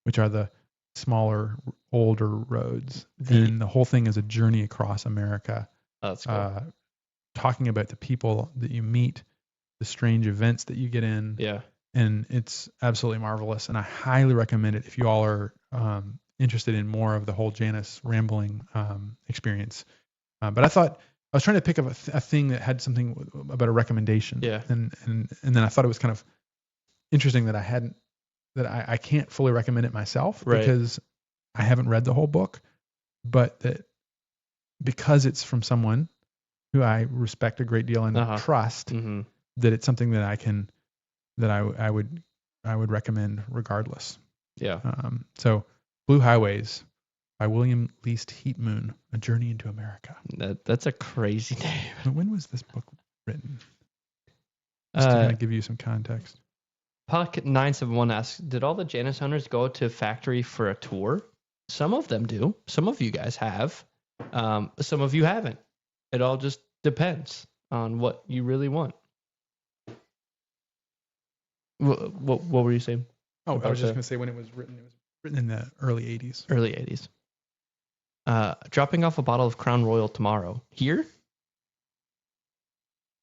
which are the smaller, older roads. And the whole thing is a journey across America. That's cool. Talking about the people that you meet, the strange events that you get in. Yeah. And it's absolutely marvelous. And I highly recommend it if you all are interested in more of the whole Janus rambling experience. But I was trying to pick up a thing that had something about a recommendation. Yeah. And then I thought it was kind of interesting that I can't fully recommend it myself because I haven't read the whole book, but that because it's from someone who I respect a great deal and trust, that it's something that I would recommend regardless. Yeah. So Blue Highways by William Least Heat Moon, A Journey into America. That's a crazy name. But when was this book written? Just to kind of give you some context. Puck971 asks, did all the Janus owners go to factory for a tour? Some of them do. Some of you guys have. Some of you haven't. It all just depends on what you really want. What were you saying? Oh, I was just going to say when it was written in the early 80s. Early 80s. Dropping off a bottle of Crown Royal tomorrow. Here?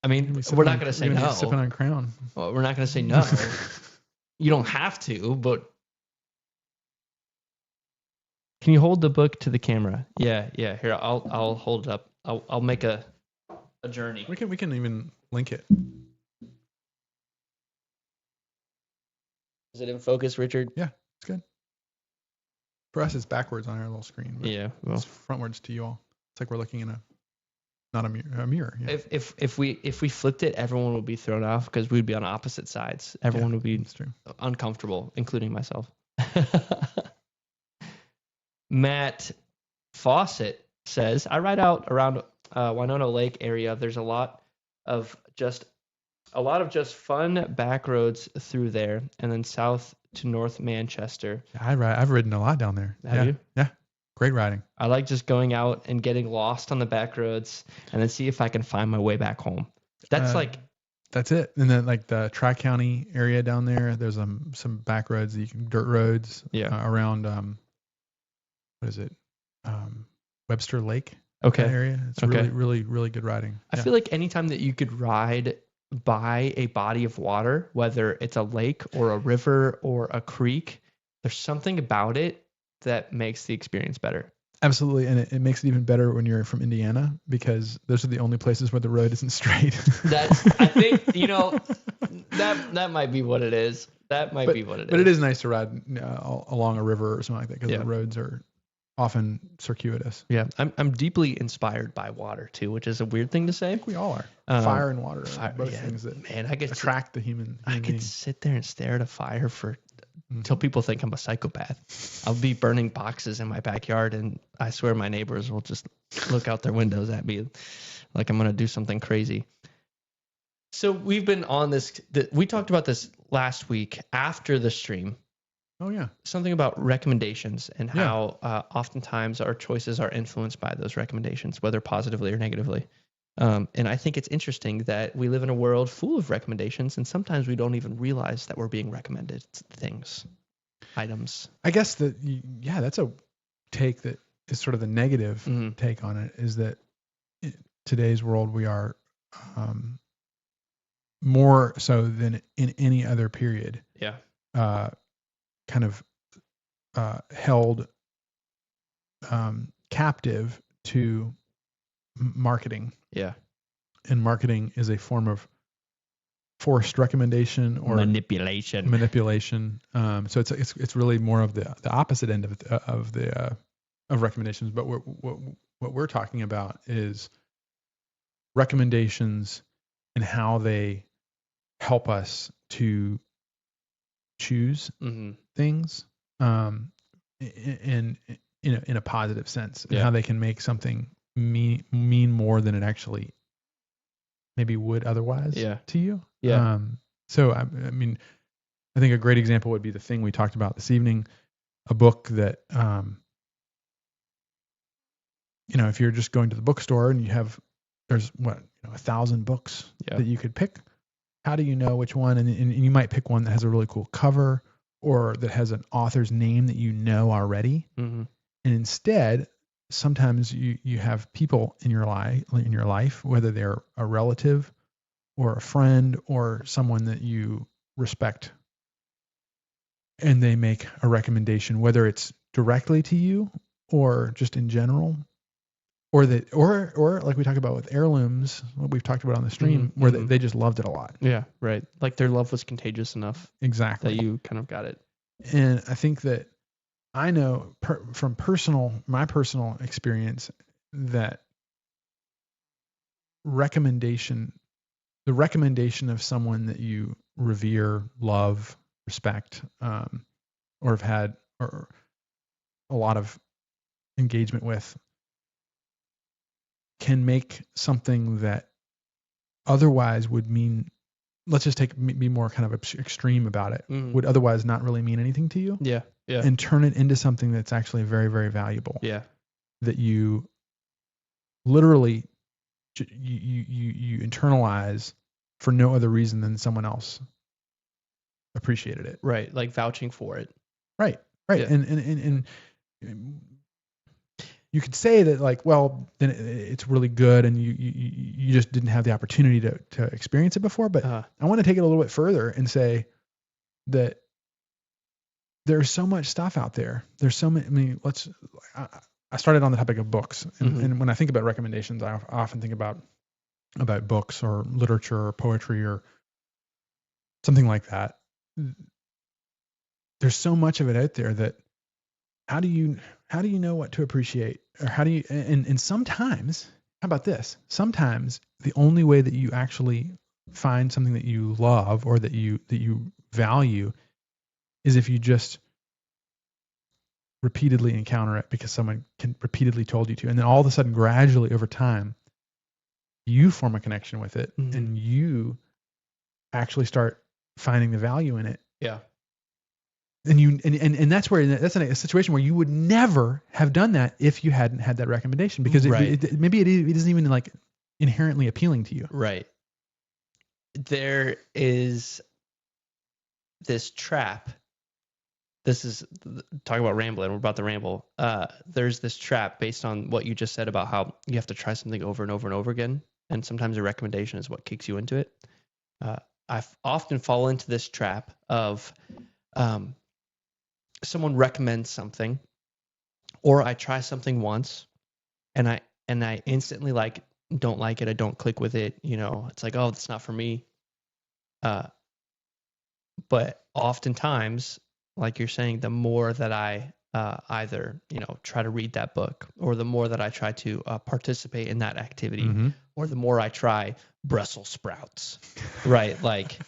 I mean, we're not going to say no. Sipping on Crown. Well, we're not going to say no. You don't have to, but can you hold the book to the camera? Yeah. Here, I'll hold it up. I'll make a journey. We can even link it. Is it in focus, Richard? Yeah, it's good. For us, it's backwards on our little screen. Yeah, well, it's frontwards to you all. It's like we're looking in not a mirror. Yeah. If we flipped it, everyone would be thrown off because we'd be on opposite sides. Everyone would be uncomfortable, including myself. Matt Fawcett says, I ride out around Winona Lake area. There's a lot of just fun back roads through there, and then south to North Manchester. I've ridden a lot down there. Have you? Yeah. Great riding. I like just going out and getting lost on the back roads and then see if I can find my way back home. That's that's it. And then like the Tri-County area down there, there's some back roads that dirt roads around what is it? Webster Lake. Okay. That area. It's really really good riding. I feel like anytime that you could ride by a body of water, whether it's a lake or a river or a creek, there's something about it that makes the experience better. Absolutely, and it makes it even better when you're from Indiana because those are the only places where the road isn't straight. I think that might be what it is. That might be what it is. But it is nice to ride along a river or something like that because Yeah. the roads are often circuitous. Yeah, I'm deeply inspired by water too, which is a weird thing to say. I think we all are. Fire and water are both yeah, things that I could attract the human I could being. sit there and stare at a fire until people think I'm a psychopath. I'll be burning boxes in my backyard, and I swear my neighbors will just look out their windows at me like I'm going to do something crazy. So we've been on this. We talked about this last week after the stream. Oh, yeah. Something about recommendations and how oftentimes our choices are influenced by those recommendations, whether positively or negatively. And I think it's interesting that we live in a world full of recommendations, and sometimes we don't even realize that we're being recommended things, items. I guess that's a take that is sort of the negative take on it, is that in today's world we are more so than in any other period. Yeah. Kind of held captive to marketing. Yeah. And marketing is a form of forced recommendation or manipulation. So it's really more of the opposite end of recommendations. But what we're talking about is recommendations and how they help us to choose things in a positive sense, and how they can make something mean more than it actually maybe would otherwise to you. Yeah. So I mean, I think a great example would be the thing we talked about this evening, a book that if you're just going to the bookstore and there's 1,000 books that you could pick. How do you know which one? And you might pick one that has a really cool cover or that has an author's name that you know already. And instead, sometimes you have people in your life, whether they're a relative or a friend or someone that you respect, and they make a recommendation, whether it's directly to you or just in general. Or like we talk about with heirlooms, what we've talked about on the stream, where they just loved it a lot. Yeah, right. Like their love was contagious enough. Exactly. That you kind of got it. And I think that I know from my personal experience that the recommendation of someone that you revere, love, respect, or have had or a lot of engagement with, can make something that otherwise would mean, let's just be more kind of extreme about it, would otherwise not really mean anything to you. Yeah. Yeah. And turn it into something that's actually very, very valuable. Yeah. That you literally, you internalize for no other reason than someone else appreciated it. Right. Like vouching for it. Right. Yeah. And you could say that, like, well, then it's really good, and you just didn't have the opportunity to experience it before. But I want to take it a little bit further and say that there's so much stuff out there. There's so many. I mean, I started on the topic of books, and when I think about recommendations, I often think about books or literature or poetry or something like that. There's so much of it out there that how do you know what to appreciate, or how do you, and sometimes, how about this? Sometimes the only way that you actually find something that you love or that you value is if you just repeatedly encounter it because someone repeatedly told you to. And then all of a sudden, gradually over time, you form a connection with it and you actually start finding the value in it. Yeah. And that's that's a situation where you would never have done that if you hadn't had that recommendation, because maybe it isn't even like inherently appealing to you. Right. There is this trap. This is talking about rambling. We're about to ramble. There's this trap based on what you just said about how you have to try something over and over and over again. And sometimes a recommendation is what kicks you into it. I've often fallen into this trap of someone recommends something, or I try something once and I instantly like don't like it. I don't click with it. You know, it's like, oh, that's not for me. But oftentimes, like you're saying, the more that I either, you know, try to read that book, or the more that I try to participate in that activity, Mm-hmm. or the more I try Brussels sprouts, right? Like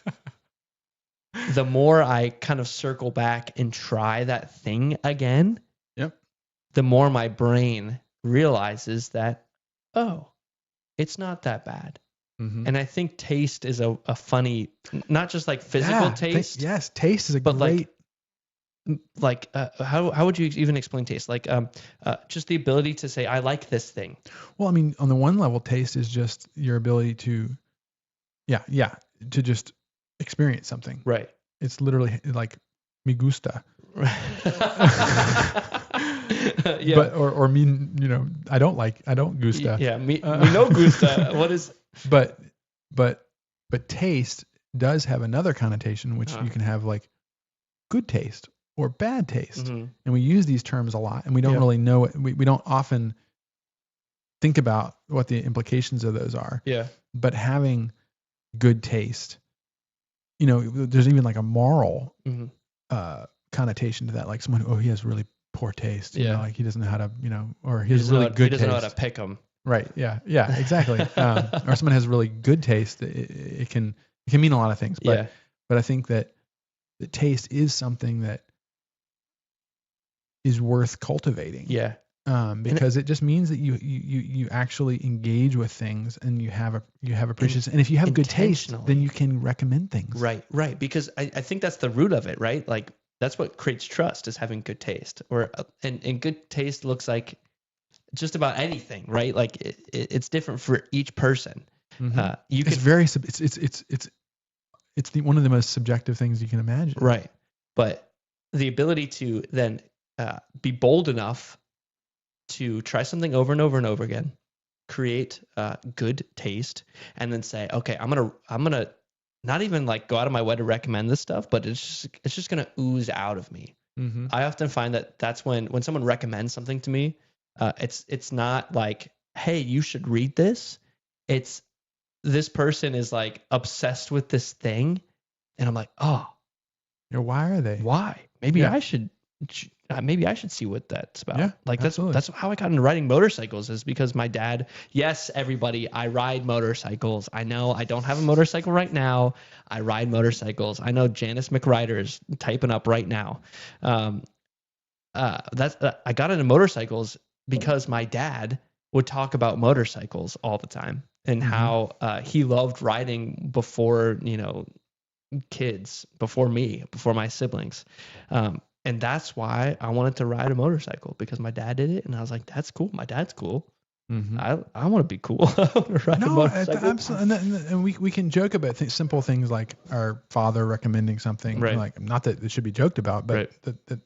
the more I kind of circle back and try that thing again, Yep. the more my brain realizes that, oh, it's not that bad. Mm-hmm. And I think taste is a funny, not just like physical taste. Yes, taste is a but great. How would you even explain taste? Like just the ability to say, I like this thing. Well, I mean, on the one level, taste is just your ability to, to just experience something. Right. It's literally like me gusta. Yeah. But or mean, you know, I don't gusta. Yeah, me no gusta. What is? But taste does have another connotation, which you can have like good taste or bad taste. Mm-hmm. And we use these terms a lot, and we don't really know it. We don't often think about what the implications of those are. Yeah. But having good taste, you know, there's even like a moral connotation to that. Like someone, he has really poor taste. You know, like he doesn't know how to, you know, or he has really good taste. He doesn't know how to pick them. Right. Yeah. Yeah. Exactly. Or someone has really good taste. It can mean a lot of things. But I think that the taste is something that is worth cultivating. Yeah. Because it just means that you actually engage with things and you have appreciation. And if you have good taste, then you can recommend things. Right. Right. Because I think that's the root of it, right? Like that's what creates trust, is having good taste. And good taste looks like just about anything, right? Like it's different for each person. Mm-hmm. It's one of the most subjective things you can imagine. Right. But the ability to then be bold enough to try something over and over and over again, create good taste, and then say, okay, I'm gonna not even like go out of my way to recommend this stuff, but it's just gonna ooze out of me. Mm-hmm. I often find that that's when someone recommends something to me, it's not like, hey, you should read this. It's this person is like obsessed with this thing, and I'm like, oh, you know, why are they? Why? Maybe I should see what that's about. Yeah, like absolutely. that's how I got into riding motorcycles, is because my dad. Yes, everybody, I ride motorcycles. I know I don't have a motorcycle right now. I ride motorcycles. I know Janus McRider is typing up right now. I got into motorcycles because my dad would talk about motorcycles all the time, and how he loved riding before, you know, kids, before me, before my siblings. And that's why I wanted to ride a motorcycle, because my dad did it, and I was like, that's cool. My dad's cool. Mm-hmm. I want to be cool. I want to ride a motorcycle. Absolutely. And we can joke about simple things like our father recommending something. Right. Like, not that it should be joked about, but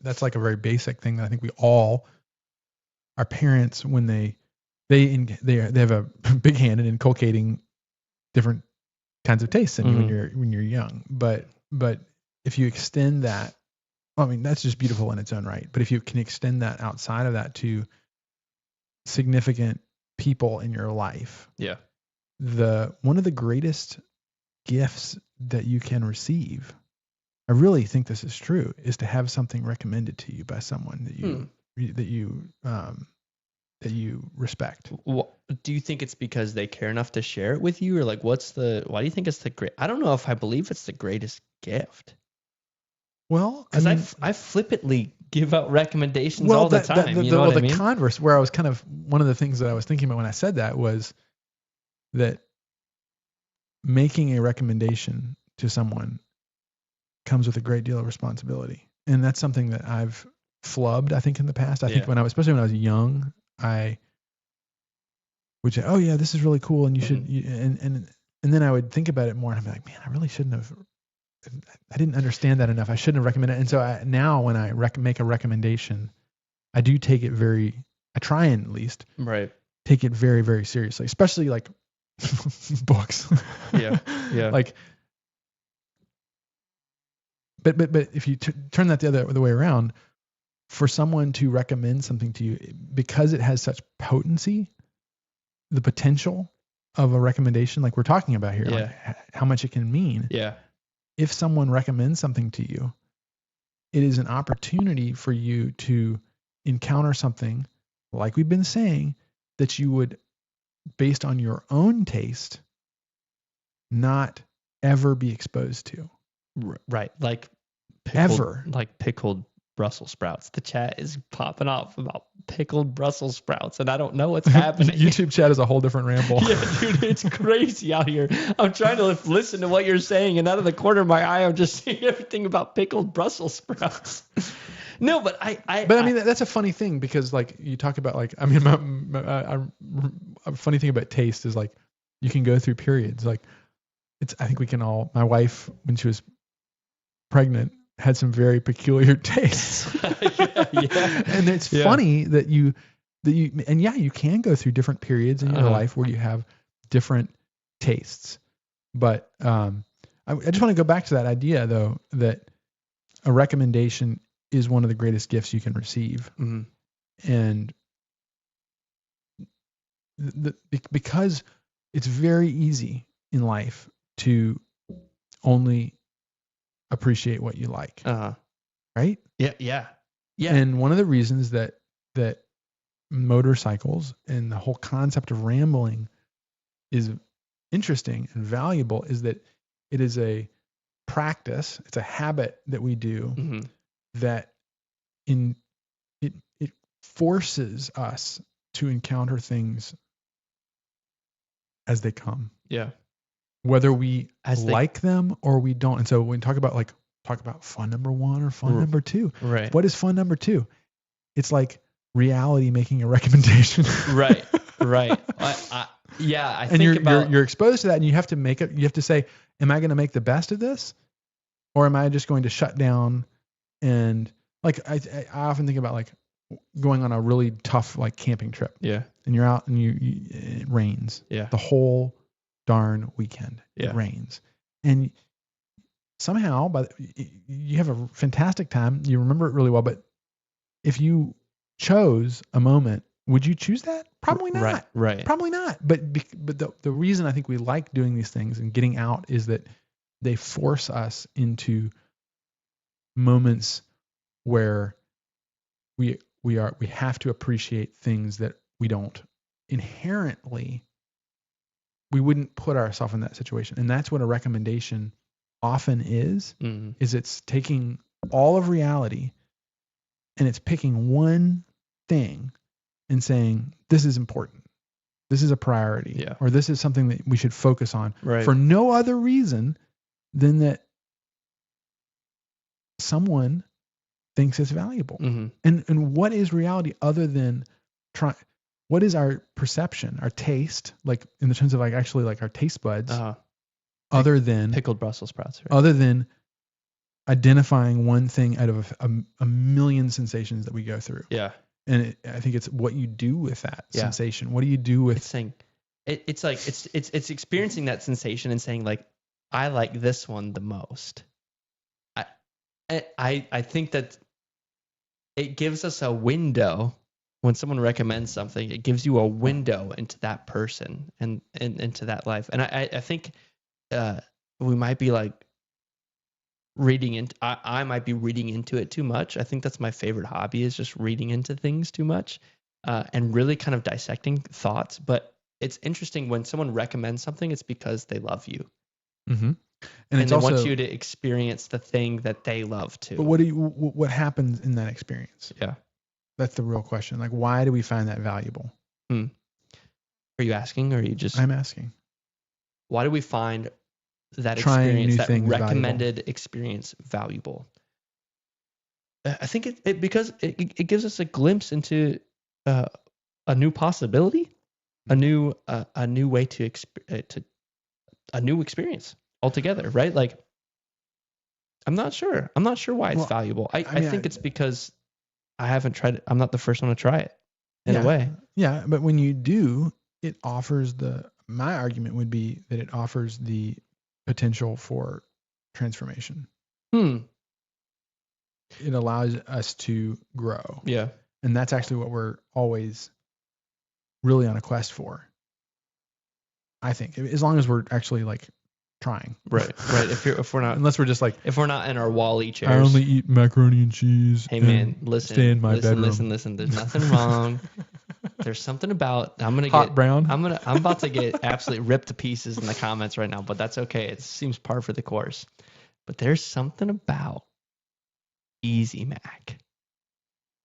that's like a very basic thing that I think we all, our parents, when they have a big hand in inculcating different kinds of tastes in you when you're young. But if you extend that, I mean, that's just beautiful in its own right. But if you can extend that outside of that to significant people in your life, one of the greatest gifts that you can receive, I really think this is true, is to have something recommended to you by someone that you respect. Well, do you think it's because they care enough to share it with you, or like why do you think it's I don't know if I believe it's the greatest gift. Well, because I flippantly give out recommendations all the time. You know what I mean? The converse, where I was kind of, one of the things that I was thinking about when I said that was that making a recommendation to someone comes with a great deal of responsibility. And that's something that I've flubbed, I think, in the past. I think especially when I was young, I would say, oh yeah, this is really cool. And you should, and then I would think about it more, and I'm like, man, I really shouldn't have, I didn't understand that enough. I shouldn't have recommended it. And so now when I make a recommendation, I do take it I try and at least take it very, very seriously, especially like books. Yeah. Like, but if you turn that the way around, for someone to recommend something to you, because it has such potency, the potential of a recommendation, like we're talking about here, like how much it can mean. Yeah. If someone recommends something to you, it is an opportunity for you to encounter something, like we've been saying, that you would, based on your own taste, not ever be exposed to. Right. Like pickled Brussels sprouts. The chat is popping off about pickled Brussels sprouts, and I don't know what's happening. YouTube chat is a whole different ramble. Yeah, dude, it's crazy out here. I'm trying to listen to what you're saying, and out of the corner of my eye, I'm just seeing everything about pickled Brussels sprouts. No, but I mean, that's a funny thing, because like you talk about, like, I mean, a funny thing about taste is like you can go through periods. Like I think we can all. My wife, when she was pregnant, had some very peculiar tastes. Yeah. And it's funny that you can go through different periods in your life where you have different tastes. But I just want to go back to that idea, though, that a recommendation is one of the greatest gifts you can receive. Mm-hmm. And because it's very easy in life to only appreciate what you like. Right? Yeah. And one of the reasons that motorcycles and the whole concept of rambling is interesting and valuable is that it is a practice, it's a habit that we do that it forces us to encounter things as they come. Yeah. Whether we like them or we don't. And so when we talk about fun number one or fun number two, right? What is fun number two? It's like reality making a recommendation. Right. I think you're exposed to that, and you have to make it. You have to say, am I going to make the best of this, or am I just going to shut down? And like I often think about like going on a really tough like camping trip. Yeah. And you're out and it rains. Yeah. The whole darn weekend. Yeah. It rains, and somehow, you have a fantastic time. You remember it really well. But if you chose a moment, would you choose that? Probably not. Right. Probably not. But the reason I think we like doing these things and getting out is that they force us into moments where we have to appreciate things that we don't inherently. We wouldn't put ourselves in that situation, and that's what a recommendation often is it's taking all of reality and it's picking one thing and saying, this is important. This is a priority. Yeah. Or this is something that we should focus on for no other reason than that someone thinks it's valuable. Mm-hmm. And what is reality other than what is our perception, our taste, like in the terms of like actually like our taste buds, other than pickled Brussels sprouts, right? Other than identifying one thing out of a million sensations that we go through. Yeah. And I think it's what you do with that sensation. What do you do with it's like it's experiencing that sensation and saying like, I like this one the most. I think that it gives us a window when someone recommends something. It gives you a window into that person and into that life. And I think we might be like reading into. I might be reading into it too much. I think that's my favorite hobby, is just reading into things too much, and really kind of dissecting thoughts. But it's interesting when someone recommends something, it's because they love you. Mm-hmm. And they want you to experience the thing that they love too. But what happens in that experience? Yeah. That's the real question. Like, why do we find that valuable? Are you asking, or are you just... I'm asking. Why do we find that experience, that recommended experience, valuable? I think because it gives us a glimpse into a new possibility, a new way to a new experience altogether, right? Like, I'm not sure why it's valuable. I think it's because I haven't tried it. I'm not the first one to try it in a way. Yeah, but when you do, it offers my argument would be that it offers the potential for transformation. it allows us to grow. Yeah. And that's actually what we're always really on a quest for. I think, as long as we're actually like trying. Right. If we're not, unless we're just like, if we're not in our Wall-E chairs. I only eat macaroni and cheese. Hey man, listen. Stay in my bedroom. Listen. There's nothing wrong. There's something about brown. I'm about to get absolutely ripped to pieces in the comments right now, but that's okay. It seems par for the course. But there's something about Easy Mac.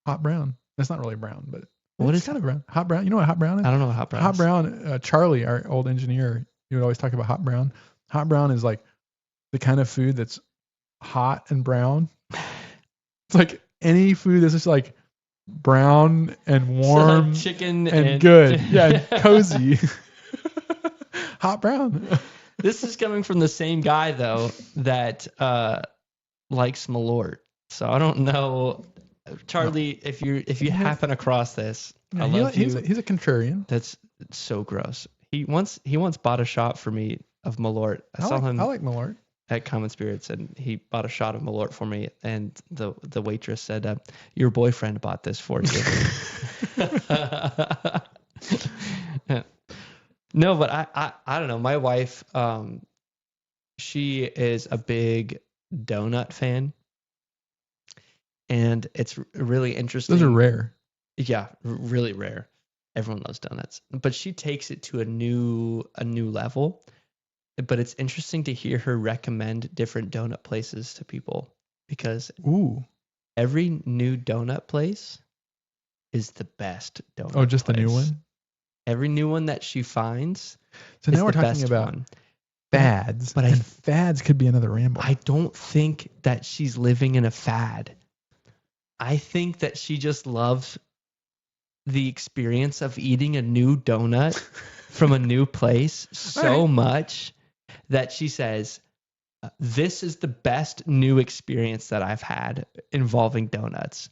Hot brown. That's not really brown, but what is kind of brown? Hot brown. You know what hot brown is? I don't know what hot brown hot is. Brown, Charlie, our old engineer, he would always talk about hot brown. Hot brown is like the kind of food that's hot and brown. It's like any food that's just like brown and warm, so chicken and good. Yeah, and cozy. Hot brown. This is coming from the same guy though that likes Malort. So I don't know, Charlie. If you happen across this, yeah, I love you. He's a contrarian. That's so gross. He once bought a shot for me of Malort. I saw him. I like Malort at Common Spirits, and he bought a shot of Malort for me. And the waitress said, "Your boyfriend bought this for you." No, but I don't know. My wife, she is a big donut fan, and it's really interesting. Those are rare. Yeah, really rare. Everyone loves donuts, but she takes it to a new level. But it's interesting to hear her recommend different donut places to people, because every new donut place is the best donut. Oh, just place. the new one? Every new one that she finds. So now we're talking about fads, but fads could be another ramble. I don't think that she's living in a fad. I think that she just loves the experience of eating a new donut from a new place so much that she says, this is the best new experience that I've had involving donuts.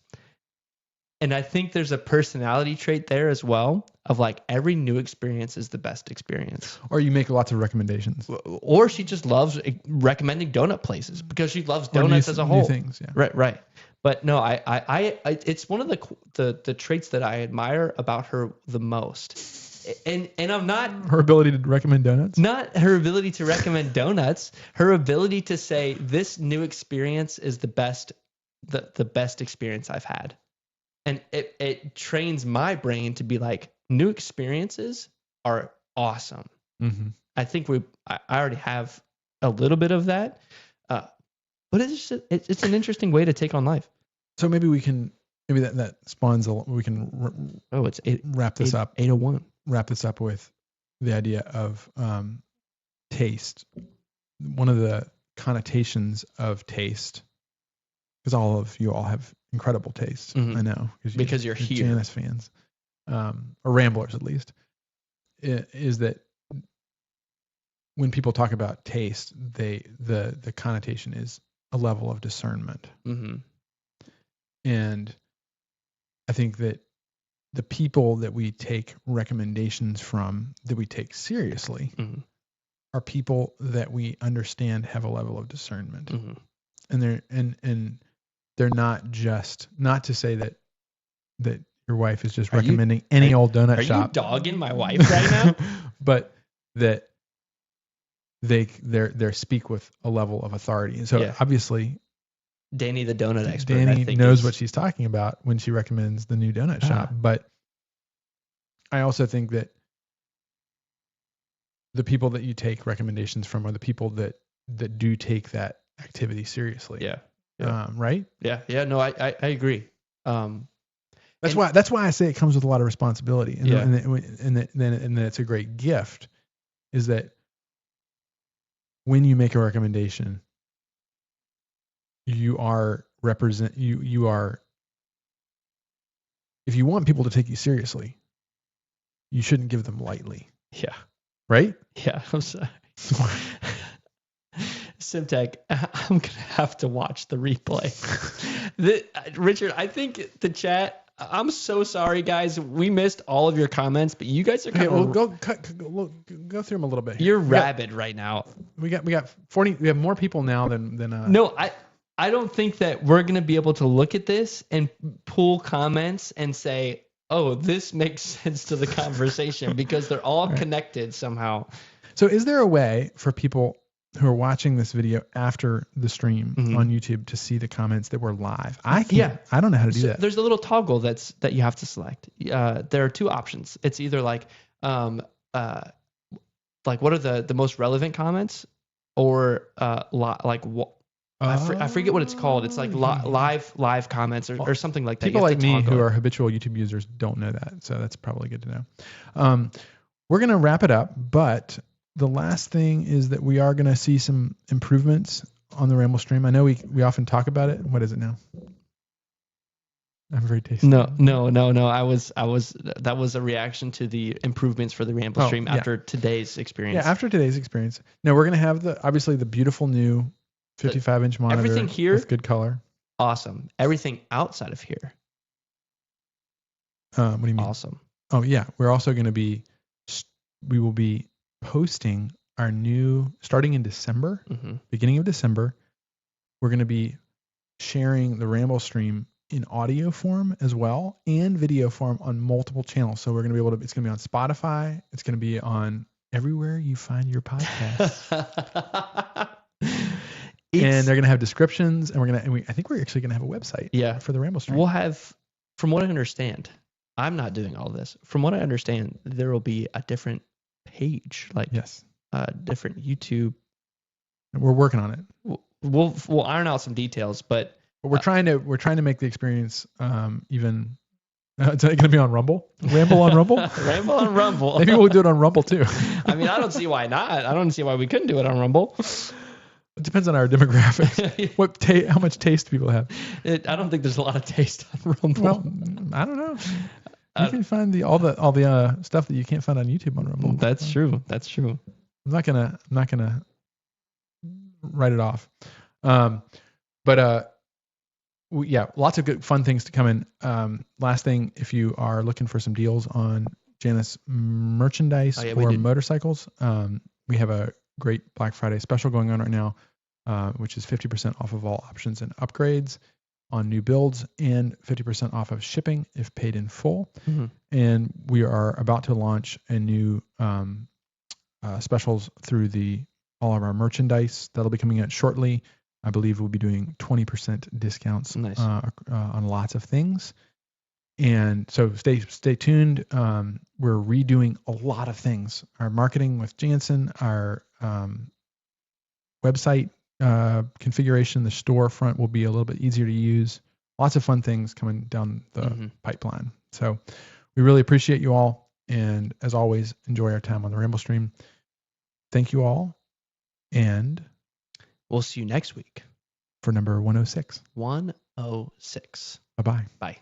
And I think there's a personality trait there as well of like every new experience is the best experience. Or you make lots of recommendations. Or she just loves recommending donut places because she loves donuts as a whole. New things, yeah. Right. But no, I it's one of the traits that I admire about her the most. And I'm not her ability to recommend donuts. Not her ability to recommend donuts. Her ability to say this new experience is the best experience I've had. And it trains my brain to be like, new experiences are awesome. Mm-hmm. I think I already have a little bit of that, but it's an interesting way to take on life. So maybe that spawns we can wrap this up. 801. Wrap this up with the idea of taste. One of the connotations of taste, because all of you all have incredible taste. Mm-hmm. I know because you're here, Janus fans, or ramblers at least. Is that when people talk about taste, the connotation is a level of discernment. Mm-hmm. And I think that the people that we take recommendations from, that we take seriously, mm-hmm. are people that we understand have a level of discernment. Mm-hmm. And they're not to say that your wife is just recommending any old donut shop. Are you dogging my wife right now? But that they speak with a level of authority. And so obviously Danny, the donut expert, Danny knows what she's talking about when she recommends the new donut shop. But I also think that the people that you take recommendations from are the people that do take that activity seriously. Yeah. Right? Yeah. No, I agree. That's why I say it comes with a lot of responsibility. And then it's a great gift is that when you make a recommendation, you are if you want people to take you seriously, you shouldn't give them lightly. Yeah. Right? Yeah. I'm sorry. Simtech, I'm going to have to watch the replay. Richard, I think the chat, I'm so sorry, guys. We missed all of your comments, but you guys are kind of... go through them a little bit. You're rabid right now. We got 40. We have more people now than No, I don't think that we're going to be able to look at this and pull comments and say, oh, this makes sense to the conversation because they're all connected somehow. So is there a way for people who are watching this video after the stream on YouTube to see the comments that were live? I can't. Yeah. I don't know how to do that. There's a little toggle that you have to select. There are two options. It's either like what are the most relevant comments, or I forget what it's called. It's like live comments or something like that. People like me who are habitual YouTube users don't know that, so that's probably good to know. We're gonna wrap it up, but the last thing is that we are gonna see some improvements on the Ramblestream. I know we often talk about it. What is it now? I'm very tasty. No. That was a reaction to the improvements for the Ramblestream after today's experience. Yeah, after today's experience. No, we're gonna have obviously the beautiful new 55-inch monitor. Everything here with good color. Awesome. Everything outside of here. What do you mean? Awesome. Oh yeah, we're also going to be. We will be posting our new starting in December, beginning of December. We're going to be sharing the Ramblestream in audio form as well and video form on multiple channels. So we're going to be able to. It's going to be on Spotify. It's going to be on everywhere you find your podcast. And they're going to have descriptions, and I think we're actually going to have a website for the Ramblestream. We'll have, from what I understand, I'm not doing all this. From what I understand, there will be a different page, different YouTube. We're working on it. We'll iron out some details, but we're trying to make the experience even. It's going to be on Rumble. Ramble on Rumble. Ramble on Rumble. Maybe we'll do it on Rumble too. I mean, I don't see why not. I don't see why we couldn't do it on Rumble. It depends on our demographics. How much taste people have. I don't think there's a lot of taste on Rumble. Well, I don't know. You can find all the stuff that you can't find on YouTube on Rumble. That's true. That's true. I'm not gonna write it off. Lots of good fun things to come in. Last thing, if you are looking for some deals on Janus merchandise or motorcycles, we have a great Black Friday special going on right now, which is 50% off of all options and upgrades on new builds and 50% off of shipping if paid in full. And we are about to launch a new specials through all of our merchandise that'll be coming out shortly. I believe we'll be doing 20% discounts on lots of things. And so stay tuned. We're redoing a lot of things. Our marketing with Jansen, our website configuration, the storefront will be a little bit easier to use. Lots of fun things coming down the pipeline. So we really appreciate you all. And as always, enjoy our time on the Ramblestream. Thank you all. And we'll see you next week for number 106. 106. Bye-bye. Bye.